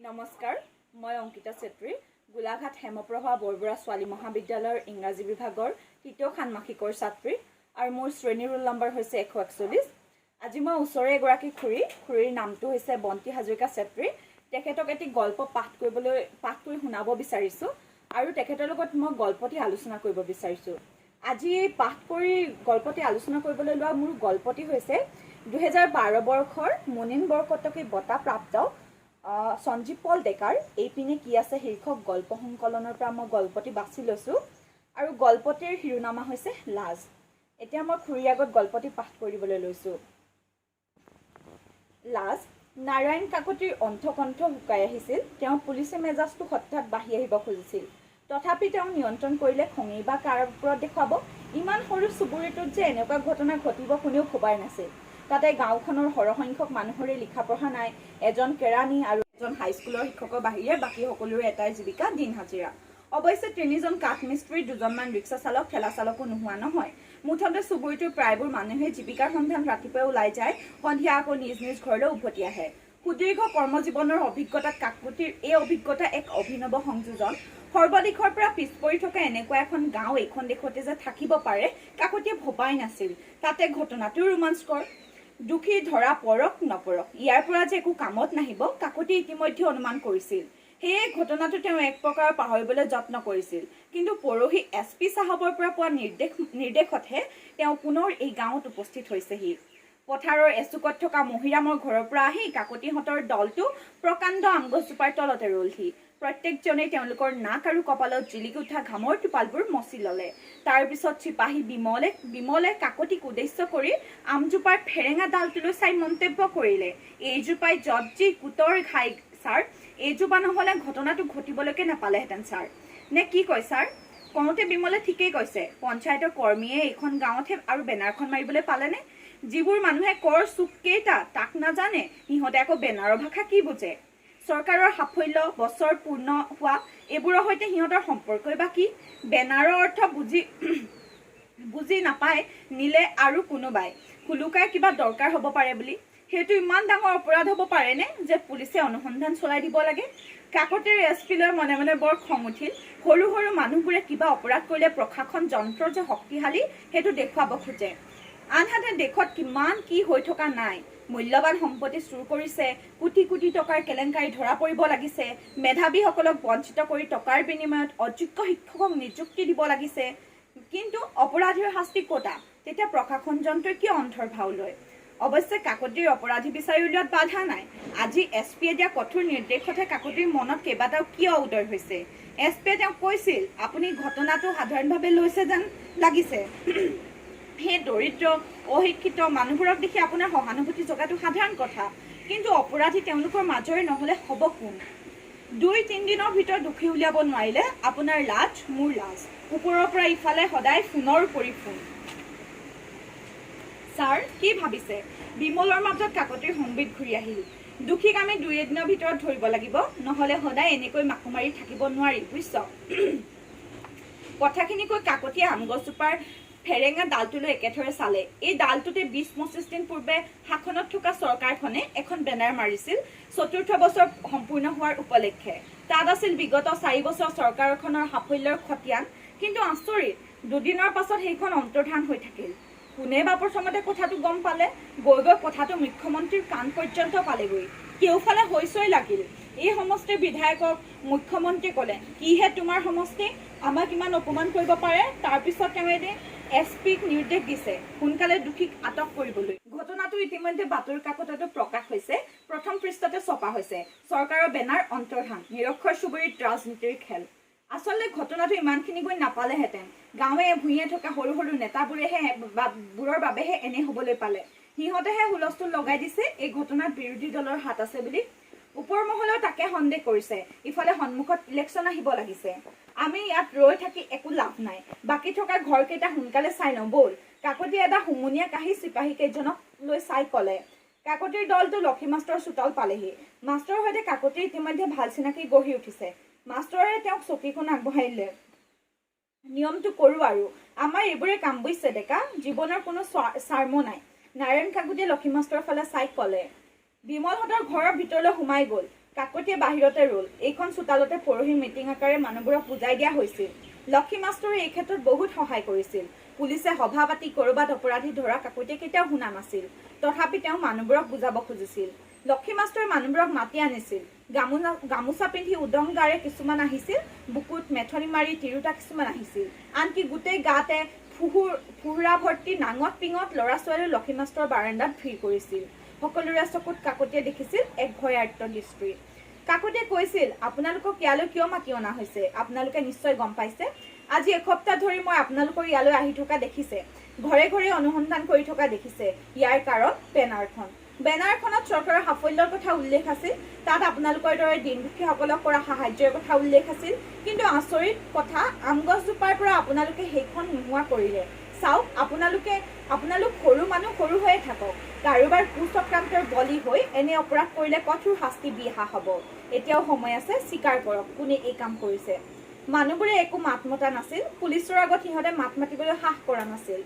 নমস্কাৰ, মই অংকিতা চেত্ৰী, গোলাঘাট হেমপ্ৰভা বৰবৰা ছোৱালী মহাবিদ্যালয়ৰ ইংৰাজী বিভাগৰ তৃতীয় ষান্মাসিকৰ ছাত্ৰী আৰু মোৰ শ্ৰেণী ৰোল নম্বৰ হৈছে 141। আজি মই ওচৰৰে এগৰাকী খুৰীৰ নামটো হৈছে বন্তি হাজৰিকা চেত্ৰী। তেখেতক এটি গল্প পাঠ কৰি শুনাব বিচাৰিছোঁ আৰু তেখেতৰ লগত মই গল্পটি আলোচনা কৰিব বিচাৰিছোঁ। আজি এই পাঠ কৰি গল্পটি আলোচনা কৰিবলৈ লোৱা মোৰ গল্পটি হৈছে 2012 বৰ্ষৰ মুনিন বৰকটকী বঁটা প্ৰাপ্ত সঞ্জীৱ পল ডেকাৰ এইপিনে কি আছে শীৰ্ষক গল্প সংকলনৰ পৰা মই গল্পটি বাছি লৈছোঁ আৰু গল্পটিৰ শিৰোনামা হৈছে লাজ। এতিয়া মই খুৰীৰ আগত গল্পটি পাঠ কৰিবলৈ লৈছোঁ। লাজ। নাৰায়ণ কাকতিৰ অন্থকণ্ঠ শুকাই আহিছিল। তেওঁ পুলিচে মেজাজটো হঠাৎ বাঢ়ি আহিব খুজিছিল। তথাপি তেওঁ নিয়ন্ত্ৰণ কৰিলে। খঙি বা কাৰ ওপৰত দেখুৱাব? ইমান সৰু চুবুৰীটোত যে এনেকুৱা ঘটনা ঘটিব কোনেও ভবাই নাছিল। তাতে গাঁওখনৰ সৰহসংখ্যক মানুহৰে লিখা পঢ়া নাই। এজন কেৰাণী আৰু এজন হাইস্কুলৰ শিক্ষকৰ বাহিৰে বাকী সকলোৰে এটাই জীৱিকা, দিন হাজিৰা। অৱশ্যে তিনিজন কাঠমিস্ত্ৰী, দুজনমান ৰিক্সা চালক, ঠেলা চালকো নোহোৱা নহয়। মুঠতে চুবুৰীটোৰ প্ৰায়বোৰ মানুহে জীৱিকাৰ সন্ধান ৰাতিপুৱাই ওলাই যায়, সন্ধিয়া আকৌ নিজ নিজ ঘৰলৈ উভতি আহে। সুদীৰ্ঘ কৰ্মজীৱনৰ অভিজ্ঞতাত কাকতিৰ এই অভিজ্ঞতা এক অভিনৱ সংযোজন। সৰ্বদিশৰ পৰা পিছ পৰি থকা এনেকুৱা এখন গাঁও এইখন দেশতে যে থাকিব পাৰে কাকতিয়ে ভবাই নাছিল। তাতে ঘটনাটো ৰোমাঞ্চকৰ। দুখী ধৰা পৰক নপৰক, ইয়াৰ পৰা যে একো কামত নাহিব কাকতি ইতিমধ্যে অনুমান কৰিছিল। সেয়ে ঘটনাটো তেওঁ এক প্ৰকাৰ পাহৰিবলৈ যত্ন কৰিছিল। কিন্তু পৰহি SP চাহাবৰ পৰা পোৱা নিৰ্দেশতহে তেওঁ পুনৰ এই গাঁৱত উপস্থিত হৈছেহি। পথাৰৰ এচুকত থকা মহিৰামৰ ঘৰৰ পৰা আহি কাকতিহঁতৰ দলটো প্ৰকাণ্ড আমগছজোপাৰ তলতে ৰলহি। প্ৰত্যেকজনেই তেওঁলোকৰ নাক আৰু কপালত জিলিকি উঠা ঘামৰ টোপালবোৰ মচি ললে। তাৰ পিছত চিপাহী বিমলে কাকতিক উদ্দেশ্য কৰি আমজোপাৰ ফেৰেঙা ডালটোলৈ চাই মন্তব্য কৰিলে, এইজোপাই যত যি কুটৰ ঘাই ছাৰ, এইজোপা নহলে ঘটনাটো ঘটিবলৈকে নাপালেহেঁতেন ছাৰ। নে কি কয় ছাৰ? কওঁতে বিমলে ঠিকেই কৈছে। পঞ্চায়তৰ কৰ্মীয়ে এইখন গাঁৱতহে আৰু বেনাৰখন মাৰিবলৈ পালেনে? যিবোৰ মানুহে কৰ চুক কেইটা তাক নাজানে, সিহঁতে আকৌ বেনাৰৰ ভাষা কি বুজে? চৰকাৰৰ সাফল্য, বছৰ পূৰ্ণ হোৱা, এইবোৰৰ সৈতে সিহঁতৰ সম্পৰ্কই বা কি? বেনাৰৰ অৰ্থ বুজি নাপায় নিলে আৰু কোনোবাই হুলুকাই কিবা দৰকাৰ হ'ব পাৰে বুলি। সেইটো ইমান ডাঙৰ অপৰাধ হ'ব পাৰেনে যে পুলিচে অনুসন্ধান চলাই দিব লাগে? কাকতিৰ SP লৈ মনে মনে বৰ খং উঠিল। সৰু সৰু মানুহবোৰে কিবা অপৰাধ কৰিলে প্ৰশাসন যন্ত্ৰ যে শক্তিশালী সেইটো দেখুৱাব খোজে। আনহাতে দেশত কিমান কি হৈ থকা নাই। মূল্যৱান সম্পত্তি চুৰ কৰিছে, কোটি কোটি টকাৰ কেলেংকাৰী ধৰা পৰিব লাগিছে, মেধাৱীসকলক বঞ্চিত কৰি টকাৰ বিনিময়ত অযোগ্য শিক্ষকক নিযুক্তি দিব লাগিছে। কিন্তু অপৰাধীৰ শাস্তি কতা? তেতিয়া প্ৰশাসন যন্ত্ৰই কিয় অন্তৰ্ভাও লয়? অৱশ্যে কাকতিৰ অপৰাধী বিচাৰি উলিওৱাত বাধা নাই। আজি SPয়ে দিয়া কঠোৰ নিৰ্দেশতহে কাকতিৰ মনত কেইবাটাও কিয় উদয় হৈছে। SPয়ে তেওঁক কৈছিল, আপুনি ঘটনাটো সাধাৰণভাৱে লৈছে যেন লাগিছে। সেই দৰিদ্ৰ অশিক্ষিত মানুহবোৰক দেখি আপোনাৰ সহানুভূতি জগাটো সাধাৰণ কথা। কিন্তু অপৰাধী তেওঁলোকৰ মাজৰে নহলে হ'ব কোন? 2-3 দিনৰ ভিতৰত দোষী উলিয়াব নোৱাৰিলে আপোনাৰ লাজ, মোৰ লাজ। ওপৰৰ পৰা ইফালে সদায় ফোনৰ উপৰি ফোন। ছাৰ কি ভাবিছে? বিমলৰ মাজত কাকতিৰ সম্বিত ঘূৰি আহিল। দোষীক আমি 2 দিনৰ ভিতৰত ধৰিব লাগিব, নহলে সদায় এনেকৈ মাকো মাৰি থাকিব নোৱাৰি, বুজিছ? কথাখিনি কৈ কাকতিয়ে আমগছজোপাৰ ফেৰেঙা ডালটোলৈ একেথৰে চালে। এই ডালটোতে 20-25 দিন পূৰ্বে শাসনত থকা চৰকাৰখনে এখন বেনাৰ মাৰিছিল 4ৰ্থ বছৰ সম্পূৰ্ণ হোৱাৰ উপলক্ষে। তাত আছিল বিগত 4 বছৰ চৰকাৰখনৰ সাফল্যৰ খতিয়ান। কিন্তু আচৰিত, 2 দিনৰ পাছত সেইখন অন্তৰ্ধান হৈ থাকিল। কোনে বা প্ৰথমতে কথাটো গম পালে? গৈ গৈ কথাটো মুখ্যমন্ত্ৰীৰ কাণ পৰ্যন্ত পালেগৈ। কেওফালে হৈচৈ লাগিল। এই সমষ্টিৰ বিধায়কক মুখ্যমন্ত্ৰীয়ে ক'লে, কিহে তোমাৰ সমষ্টি? আমাক ইমান অপমান কৰিব পাৰে? তাৰপিছত তেওঁ এদিন SPক নিৰ্দেশ দিছে সোনকালে দোষীক আটক কৰিবলৈ। ঘটনাটো ইতিমধ্যে বাতৰি কাকততো প্ৰকাশ হৈছে। প্ৰথম পৃষ্ঠাতে ছপা হৈছে, চৰকাৰৰ বেনাৰ অন্তৰ্ধান, নিৰক্ষৰ চুবুৰীত ৰাজনীতিৰ খেল। আচলতে ঘটনাটো ইমানখিনি গৈ নাপালেহেঁতেন। গাঁৱে ভূঞে থকা সৰু সৰু নেতাবোৰৰ বাবেহে এনে হবলৈ পালে। সিহঁতেহে হুলস্থুল লগাই দিছে এই ঘটনাত বিৰোধী দলৰ হাত আছে বুলি। ওপৰ মহলেও তাকে সন্দেহ কৰিছে। ইফালে সন্মুখত ইলেকশ্যন আহিব লাগিছে। আমি ইয়াত ৰৈ থাকি একো লাভ নাই। বাকী থকা ঘৰকেইটা সোনকালে চাই লওঁ ব'ল। কাকতিয়ে এটা হুমুনিয়া কাহি চিপাহী কেইজনক লৈ চাই ক'লে। কাকতিৰ দলটো লক্ষী মাষ্টৰ চোতাল পালেহি। মাষ্টৰৰ সৈতে কাকতিৰ ইতিমধ্যে ভাল চিনাকি গঢ়ি উঠিছে। মাষ্টৰে তেওঁক চকীখন আগবঢ়াই দিলে। নিয়মটো কৰো আৰু আমাৰ এইবোৰে কাম বুজিছে ডেকা, জীৱনৰ কোনো স্বাৰ্ম নাই। নাৰায়ণ কাকতিয়ে লক্ষী মাষ্টৰৰ ফালে চাই ক'লে। বিমলহঁতৰ ঘৰৰ ভিতৰলৈ সোমাই গ'ল। কাকতিয়ে বাহিৰতে ৰ'ল। এইখন চোতালতে পৰহি মিটিং আকাৰে মানুহবোৰক বুজাই দিয়া হৈছিল। লক্ষী মাষ্টৰে এই ক্ষেত্ৰত বহুত সহায় কৰিছিল। পুলিচে সভা পাতি ক'ৰবাত অপৰাধী ধৰা কাকতিয়ে কেতিয়াও শুনা নাছিল। তথাপি তেওঁ মানুহবোৰক বুজাব খুজিছিল। লক্ষী মাষ্টৰে মানুহবোৰক মাতি আনিছিল। গামোচা পিন্ধি উদং গাৰে কিছুমান আহিছিল, বুকুত মেথনি মাৰি তিৰোতা কিছুমান আহিছিল। আনকি গোটেই গাতে ফুহুৰা ভৰ্তি নাঙত পিঙত ল'ৰা ছোৱালী লক্ষী মাষ্টৰৰ বাৰাণ্ডাত ভিৰ কৰিছিল। সকলোৰে চকুত কাকতিয়ে দেখিছিল এক ভয়াৰ্ত দৃষ্টি। কাকতিয়ে কৈছিল, আপোনালোকক ইয়ালৈ কিয় মাতি অনা হৈছে? আপোনালোকে নিশ্চয় গম পাইছে। আজি এসপ্তাহ ধৰি মই আপোনালোকৰ ইয়ালৈ আহি থকা দেখিছে, ঘৰে ঘৰে অনুসন্ধান কৰি থকা দেখিছে। ইয়াৰ কাৰণ বেনাৰখন। বেনাৰখনত চৰকাৰৰ সাফল্যৰ কথা উল্লেখ আছিল। তাত আপোনালোকৰ দৰে দিনদুখীয়াসকলক কৰা সাহায্যৰ কথা উল্লেখ আছিল। কিন্তু আচৰিত কথা, আম গছজোপাৰ পৰা আপোনালোকে সেইখন নোহোৱা কৰিলে। চাওক, আপোনালোক সৰু মানুহ সৰু হৈয়ে থাকক। কাৰোবাৰ কুচক্ৰান্তৰ বলি হৈ এনে অপৰাধ কৰিলে কঠোৰ শাস্তি বিহা হ'ব। এতিয়াও সময় আছে, স্বীকাৰ কৰক কোনে এই কাম কৰিছে। মানুহবোৰে একো মাত মতা নাছিল। পুলিচৰ আগত সিহঁতে মাত মাতিবলৈ সাহ কৰা নাছিল।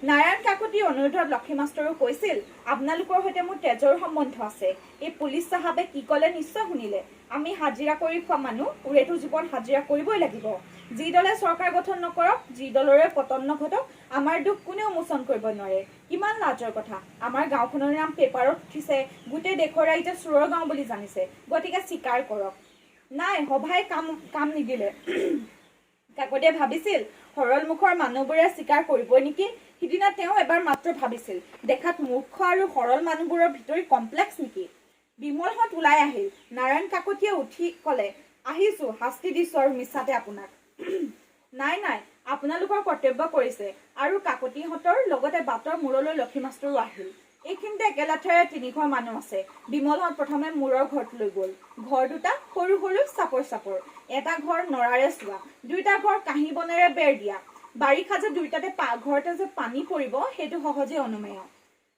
নাৰায়ণ কাকতিৰ অনুৰোধত লক্ষী মাষ্টৰেও কৈছিল, আপোনালোকৰ সৈতে মোৰ তেজৰ সম্বন্ধ আছে। এই পুলিচ চাহাবে কি ক'লে নিশ্চয় শুনিলে। আমি হাজিৰা কৰি খোৱা মানুহ, ওৰেটো জীৱন হাজিৰা কৰিবই লাগিব। যি দলে চৰকাৰ গঠন নকৰক, যি দলৰে পতন নঘটক, আমাৰ দুখ কোনেও মোচন কৰিব নোৱাৰে। কিমান লাজৰ কথা। আমাৰ গাঁওখনৰ নাম পেপাৰত উঠিছে, গোটেই দেশৰ ৰাইজে চোৰৰ গাঁও বুলি জানিছে। গতিকে স্বীকাৰ কৰক। নাই, সভাই কাম নিদিলে। কাকতিয়ে ভাবিছিল, সৰল মুখৰ মানুহবোৰে স্বীকাৰ কৰিবই নেকি। সিদিনা তেওঁ এবাৰ মাত্ৰ ভাবিছিল, দেখাত মূৰ্খ আৰু সৰল মানুহবোৰৰ ভিতৰি কমপ্লেক্স নেকি। বিমলহঁত ওলাই আহিল। নাৰায়ণ কাকতিয়ে উঠি ক'লে, আহিছো, শাস্তি দিছো আৰু মিছাতে আপোনাক। নাই নাই, আপোনালোকৰ কৰ্তব্য কৰিছে। আৰু কাকতিহঁতৰ লগতে বাটৰ মূৰলৈ লক্ষী মাষ্টৰো আহিল। এইখিনিতে একেলাঠেৰে 3 ঘৰ মানুহ আছে। বিমলহঁত প্ৰথমে মূৰৰ ঘৰটোলৈ গ'ল। ঘৰ দুটা সৰু সৰু চাপৰ। এটা ঘৰ নৰাৰে চোৱা, 2টা ঘৰ কাঁহী বনেৰে বেৰ দিয়া। বাৰিষা যে ঘৰতে যে পানী পৰিব, সেইটো সহজে অনুমেয়।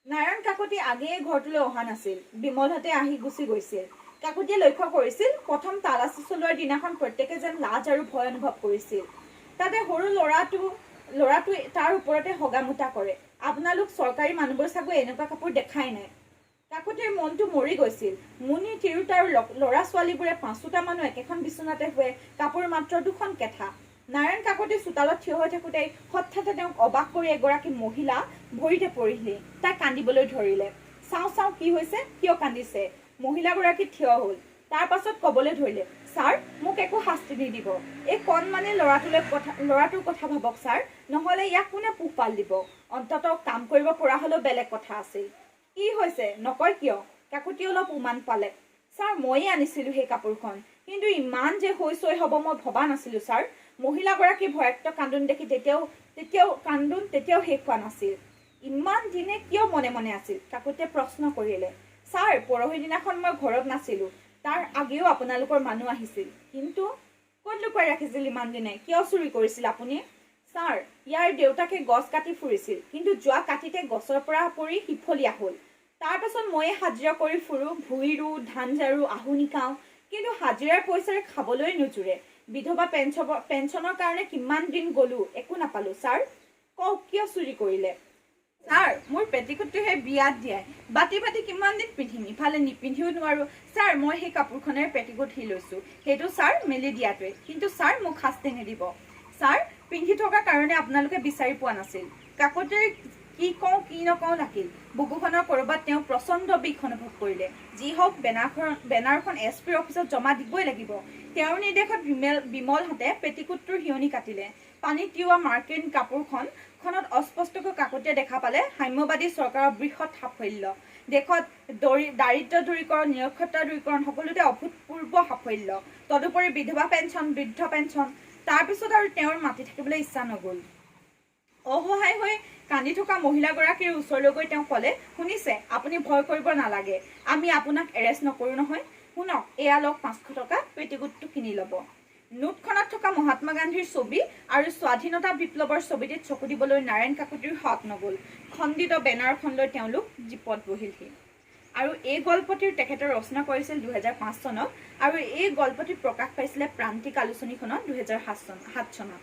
নাৰায়ণ কাকতি আগেয়ে ঘৰটোলৈ অহা নাছিল। বিমলহঁতে আহি গুচি গৈছিল। কাকতিয়ে লক্ষ্য কৰিছিল, প্ৰথম তালাচী চলোৱাৰ দিনাখন প্ৰত্যেকে যেন লাজ আৰু ভয় অনুভৱ কৰিছিল। তাতে সৰু ল'ৰাটোৱে তাৰ ওপৰতে হগামোতা কৰে। আপোনালোক চৰকাৰী মানুহবোৰ চাগৈ এনেকুৱা কাপোৰ দেখাই নাই। কাকতিৰ মনটো মৰি গৈছিল। মুনি তিৰোতা আৰু ল'ৰা ছোৱালীবোৰে 5টা মানুহ একেখন বিচনাতে শুৱে, কাপোৰ মাত্ৰ 2খন কেঠা। নাৰায়ণ কাকতি চোতালত থিয় হৈ থাকোঁতে হঠাতে তেওঁক অবাক কৰি এগৰাকী মহিলা ভৰিতে পৰিলে। তাই কান্দিবলৈ ধৰিলে। চাওঁ কি হৈছে, কিয় কান্দিছে? মহিলাগৰাকী থিয় হ'ল। তাৰ পাছত ক'বলৈ ধৰিলে, ছাৰ, মোক একো শাস্তি নিদিব। এই কণমানি ল'ৰাটোৰ কথা ভাবক ছাৰ, নহ'লে ইয়াক কোনে পোহপাল দিব? অন্ততঃ কাম কৰিব পৰা হ'লেও বেলেগ কথা আছিল। কি হৈছে নকয় কিয়? কাকতি অলপ উমান পালে। ছাৰ, ময়ে আনিছিলোঁ সেই কাপোৰখন, কিন্তু ইমান যে হৈ হ'ব মই ভবা নাছিলোঁ ছাৰ। মহিলাগৰাকীৰ ভয়াক্ত কান্দোন দেখি তেতিয়াও শেষ হোৱা নাছিল। ইমান দিনে কিয় মনে মনে আছিল? কাকতিয়ে প্ৰশ্ন কৰিলে। ছাৰ, পৰহি দিনাখন মই ঘৰত নাছিলোঁ। তাৰ আগেও আপোনালোকৰ মানুহ আহিছিল। কিন্তু ক'ত লুকুৱাই ৰাখিছিল ইমান দিনে? কিয় চুৰি কৰিছিল আপুনি? ছাৰ, ইয়াৰ দেউতাকে গছ কাটি ফুৰিছিল, কিন্তু যোৱা কাটিতে গছৰ পৰা পৰি সিফলীয়া হ'ল। তাৰ পাছত ময়ে হাজিৰা কৰি ফুৰো, ভুই ৰুওঁ, ধান ঝাৰো, আহু নিকাওঁ, কিন্তু হাজিৰাৰ পইচাৰে খাবলৈ নোজোৰে। বিধৱা পেঞ্চনৰ কাৰণে কিমান দিন গ'লো, একো নাপালো। ছাৰ, কওক কিয় চুৰি কৰিলে? ছাৰ, মোৰ পেটিকোটটোহে বিয়াত দিয়াই। বাটি কিমান দিন পিন্ধিম, ইফালে নিপিন্ধিও নোৱাৰো। ছাৰ, মই সেই কাপোৰখনেৰে পেটিকোট সি লৈছো, সেইটো ছাৰ মেলি দিয়াটোৱে। কিন্তু ছাৰ, মোক শাস্তি নিদিব। ছাৰ, পিন্ধি থকাৰ কাৰণে আপোনালোকে বিচাৰি পোৱা নাছিল। কাকতিৰ কি কওঁ কি নকওঁ লাগিল। বুকুখনৰ ক'ৰবাত তেওঁ প্ৰচণ্ড বিষ অনুভৱ কৰিলে। যি হওক, বেনাৰখন SP অফিচত জমা দিবই লাগিব। তেওঁৰ নিৰ্দেশত বিমলহঁতে পেটিকোটটোৰ হিয়নি কাটিলে। পানীত তিওৱা মাৰ্কিন কাপোৰখনত অস্পষ্টকৈ কাকতিয়ে দেখা পালে সাম্যবাদী চৰকাৰৰ বৃহৎ সাফল্য। দেশত দাৰিদ্ৰ্য দূৰীকৰণ, নিৰক্ষৰতা দূৰীকৰণ, সকলোতে অভূতপূৰ্ব সাফল্য। তদুপৰি বিধৱা পেঞ্চন, বৃদ্ধ পেঞ্চন। তাৰপিছত আৰু তেওঁৰ মাতি থাকিবলৈ ইচ্ছা নগ'ল। অসহায় হৈ কান্দি থকা মহিলাগৰাকীৰ ওচৰলৈ গৈ তেওঁ ক'লে, শুনিছে, আপুনি ভয় কৰিব নালাগে। আমি আপোনাক এৰেষ্ট নকৰোঁ নহয়। শুনক, এয়া লওক 500 টকা, পেটিকোটটো কিনি ল'ব। নোটখনত থকা মহাত্মা গান্ধীৰ ছবি আৰু স্বাধীনতা বিপ্লৱৰ ছবিটিত চকু দিবলৈ নাৰায়ণ কাকতিৰ হাত নগ'ল। খণ্ডিত বেনাৰখন লৈ তেওঁলোক জীপত বহিলহি। আৰু এই গল্পটিৰ তেখেতে ৰচনা কৰিছিল 2005 চনত, আৰু এই গল্পটি প্ৰকাশ পাইছিলে প্ৰান্তিক আলোচনীখনত 2007 চনত।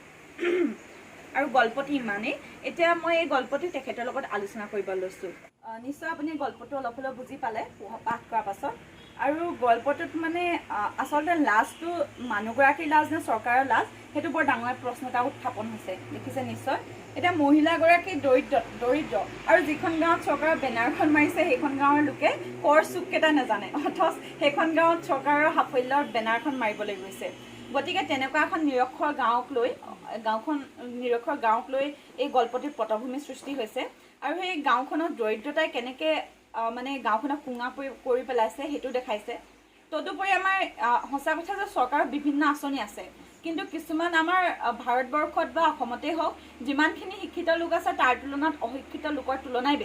আৰু গল্পটি ইমানেই। এতিয়া মই এই গল্পটি তেখেতৰ লগত আলোচনা কৰিব লৈছোঁ। নিশ্চয় আপুনি গল্পটো অলপ হ'লেও বুজি পালে পাঠ কৰাৰ পাছত। আৰু গল্পটোত মানে আচলতে লাজটো মানুহগৰাকীৰ লাজ নে চৰকাৰৰ লাজ সেইটো বৰ ডাঙৰ প্ৰশ্ন এটা উত্থাপন হৈছে, দেখিছে নিশ্চয়। এতিয়া মহিলাগৰাকী দৰিদ্ৰ আৰু যিখন গাঁৱত চৰকাৰৰ বেনাৰখন মাৰিছে সেইখন গাঁৱৰ লোকে কৰ চুককেইটা নাজানে, অথচ সেইখন গাঁৱত চৰকাৰৰ সাফল্যৰ বেনাৰখন মাৰিবলৈ গৈছে। গতিকে তেনেকুৱা এখন নিৰক্ষৰ গাঁৱক লৈ এই গল্পটিৰ পটভূমি সৃষ্টি হৈছে। আৰু সেই গাঁওখনত দৰিদ্ৰতাই কেনেকৈ মানে গাঁওখনক কোঙা কৰি পেলাইছে সেইটো দেখাইছে। তদুপৰি আমাৰ সঁচা কথা যে চৰকাৰৰ বিভিন্ন আঁচনি আছে, কিন্তু কিছুমান আমাৰ ভাৰতবৰ্ষত বা অসমতেই হওক যিমানখিনি শিক্ষিত লোক আছে তাৰ তুলনাত অশিক্ষিত লোকৰ তুলনাই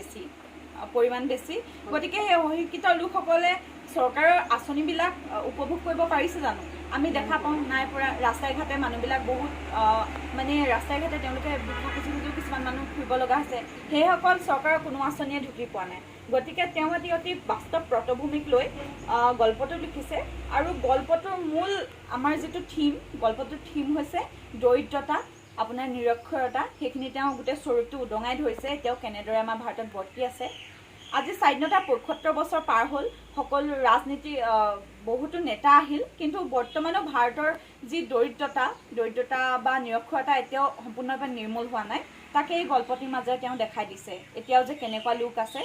পৰিমাণ বেছি। গতিকে সেই অশিক্ষিত লোকসকলে চৰকাৰৰ আঁচনিবিলাক উপভোগ কৰিব পাৰিছে জানো? আমি দেখা পাওঁ নাই পৰা। ৰাস্তাই ঘাটে মানুহবিলাক বহুত মানে ৰাস্তাই ঘাটে তেওঁলোকে ভিক্ষা খুজি কিছুমান মানুহ ফুৰিব লগা হৈছে, সেইসকল চৰকাৰৰ কোনো আঁচনিয়ে ঢুকি পোৱা নাই। গতিকে তেওঁ অতি বাস্তৱ পটভূমিক লৈ গল্পটো লিখিছে। আৰু গল্পটোৰ মূল আমাৰ যিটো গল্পটোৰ থিম হৈছে দৰিদ্ৰতা, আপোনাৰ নিৰক্ষৰতা, সেইখিনি তেওঁ গোটেই স্বৰূপটো উদঙাই ধৰিছে। তেওঁ কেনেদৰে আমাৰ ভাৰতত বৰ্তি আছে। আজি স্বাধীনতাৰ ৭৫ বছৰ পাৰ হ'ল, সকলো ৰাজনীতি বহুতো নেতা আহিল, কিন্তু বৰ্তমানো ভাৰতৰ যি দৰিদ্ৰতা বা নিৰক্ষৰতা এতিয়াও সম্পূৰ্ণভাৱে নিৰ্মূল হোৱা নাই। তাকে এই গল্পটিৰ মাজেৰে তেওঁ দেখাই দিছে এতিয়াও যে কেনেকুৱা লোক আছে।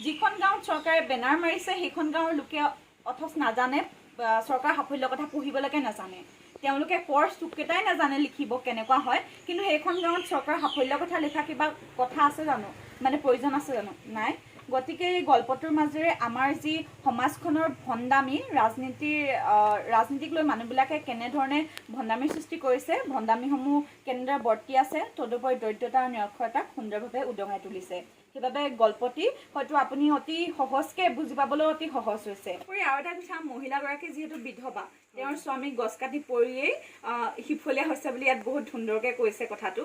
যিখন গাঁৱত চৰকাৰে বেনাৰ মাৰিছে সেইখন গাঁৱৰ লোকে অথচ নাজানে, চৰকাৰৰ সাফল্যৰ কথা পঢ়িবলৈকে নাজানে, তেওঁলোকে কৰ চুককেইটাই নাজানে লিখিব কেনেকুৱা হয়। কিন্তু সেইখন গাঁৱত চৰকাৰৰ সাফল্যৰ কথা লিখা কিবা কথা আছে জানো, মানে প্ৰয়োজন আছে জানো? নাই। গতিকে এই গল্পটোৰ মাজেৰে আমাৰ যি সমাজখনৰ ভণ্ডামী ৰাজনীতিক লৈ মানুহবিলাকে কেনেধৰণে ভণ্ডামীৰ সৃষ্টি কৰিছে, ভণ্ডামীসমূহ কেনেদৰে বৰ্তি আছে, তদুপৰি দৰিদ্ৰতা আৰু নিৰক্ষৰতাক সুন্দৰভাৱে উদঙাই তুলিছে। সেইবাবে গল্পটি হয়তো আপুনি অতি সহজকৈ বুজি পাবলৈ অতি সহজ হৈছে। আৰু এটা কথা, মহিলাগৰাকী যিহেতু বিধৱা, তেওঁৰ স্বামী গছ কাটি পৰিয়েই সিফলীয়া হৈছে বুলি ইয়াত বহুত সুন্দৰকৈ কৈছে কথাটো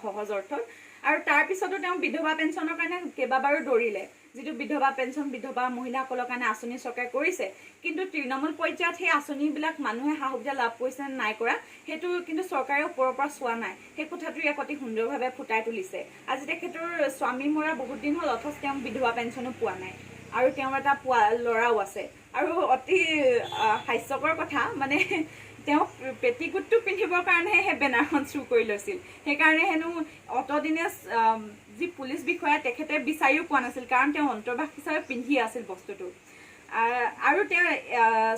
সহজ অৰ্থত। আৰু তাৰপিছতো তেওঁ বিধৱা পেঞ্চনৰ কাৰণে কেইবাবাৰো দৌৰিলে, যিটো বিধৱা পেঞ্চন বিধৱা মহিলাসকলৰ কাৰণে আঁচনি চৰকাৰে কৰিছে, কিন্তু তৃণমূল পৰ্যায়ত সেই আঁচনিবিলাক মানুহে সা সুবিধা লাভ কৰিছে নাই কৰা সেইটো কিন্তু চৰকাৰে ওপৰৰ পৰা চোৱা নাই। সেই কথাটো ইয়াক অতি সুন্দৰভাৱে ফুটাই তুলিছে। আজি তেখেতৰ স্বামী মৰা বহুত দিন হ'ল, অথচ তেওঁ বিধৱা পেঞ্চনো পোৱা নাই, আৰু তেওঁৰ এটা ল'ৰাও আছে। আৰু অতি হাস্যকৰ কথা, মানে তেওঁ পেটিকোটটো পিন্ধিবৰ কাৰণেহে সেই বেনাৰখন চুৰ কৰি লৈছিল। সেইকাৰণে হেনো অতদিনে যি পুলিচ বিষয়া তেখেতে বিচাৰিও পোৱা নাছিল, কাৰণ তেওঁ অন্তৰ্বাস হিচাপে পিন্ধি আছিল বস্তুটো। আৰু তেওঁ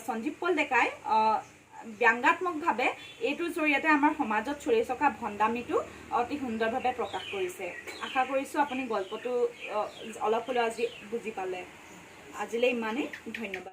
সঞ্জীৱ পল ডেকাই ব্যংগাত্মকভাৱে এইটোৰ জৰিয়তে আমাৰ সমাজত চলি থকা ভণ্ডামীটো অতি সুন্দৰভাৱে প্ৰকাশ কৰিছে। আশা কৰিছোঁ আপুনি গল্পটো অলপ হ'লেও আজি বুজি পালে। আজিলৈ ইমানেই, ধন্যবাদ।